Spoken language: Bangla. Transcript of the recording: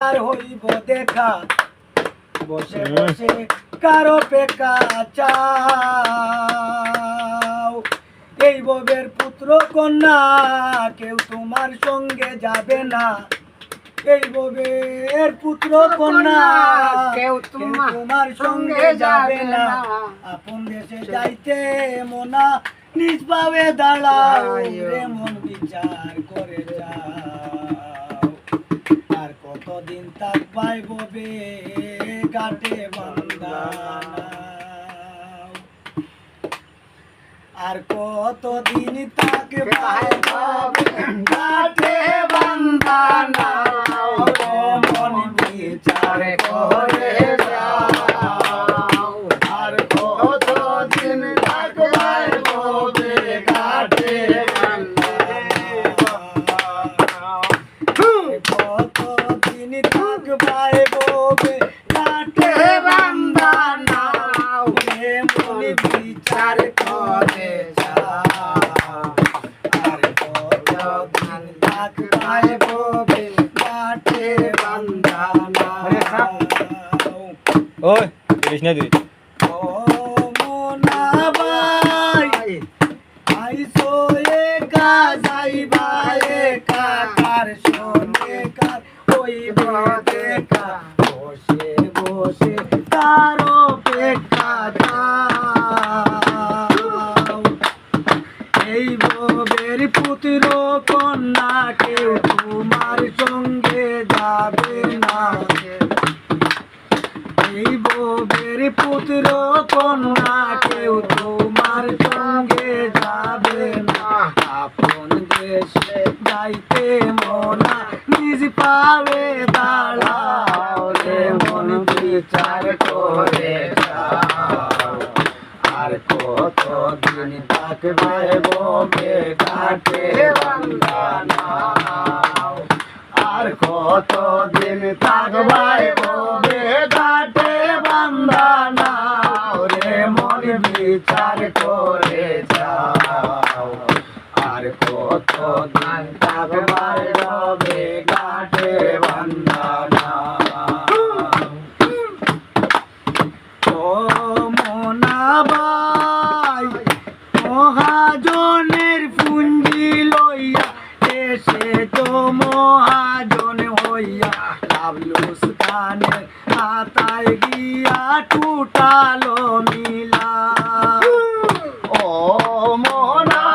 আর হইব দেখা বসে বসে কারো পেকা চাও। এই ববের পুত্র কন্যা কেউ তোমার সঙ্গে যাবে না। এই ববের পুত্র কন্যা কেউ তোমার সঙ্গে যাবে না। আপন দেশে যাইতে মনা নিজ পাবে দাঁড়াও রে মন বিচার করে যাও। আর কতদিন তাক পাই ববে কাটে বান্দানা। আর কতদিন তাক পাই ববে কাটে বান্দানা। মন বিচার করে যাও। আর কতদিন তাক পাই ববে কাটে কতদিন তাক পাই ববে কাটে বান্দানা। মন বিচার করে যাও। আর কতদিন তাক পাই ববে কাটে বান্দানা। ওই করিস না তুই। ও মোনা ভাই আইসো একা যাইবা একা কার সঙ্গে কার হইব দেখা বসে বসে তার অপেক্ষা দাও। এই ববের পুত্র কন্যা কেউ তোমার সঙ্গে যাবে না। এই ববের পুত্র কন্যা কেউ তোমার সঙ্গে যাবে না। আপন দেশে যাইতে মনা নিজ পাবে দাঁড়াও রে মন বিচার করে যাও। আর কতদিন থাকবে ববে কাটে বান্দানা। আর কতদিন থাকবে ববে কাটে বান্দানা। রে মন বিচার করে যাও। আর কতদিন থাকবে ববে কাটে বান্দানা। ও মোনা ভাই মহাজনের পুঞ্জি লইয়া এসে তো মহাজন হইয়া লাভলুস খানের হাতায় গিয়া টুটালো মিলা। ও মোনা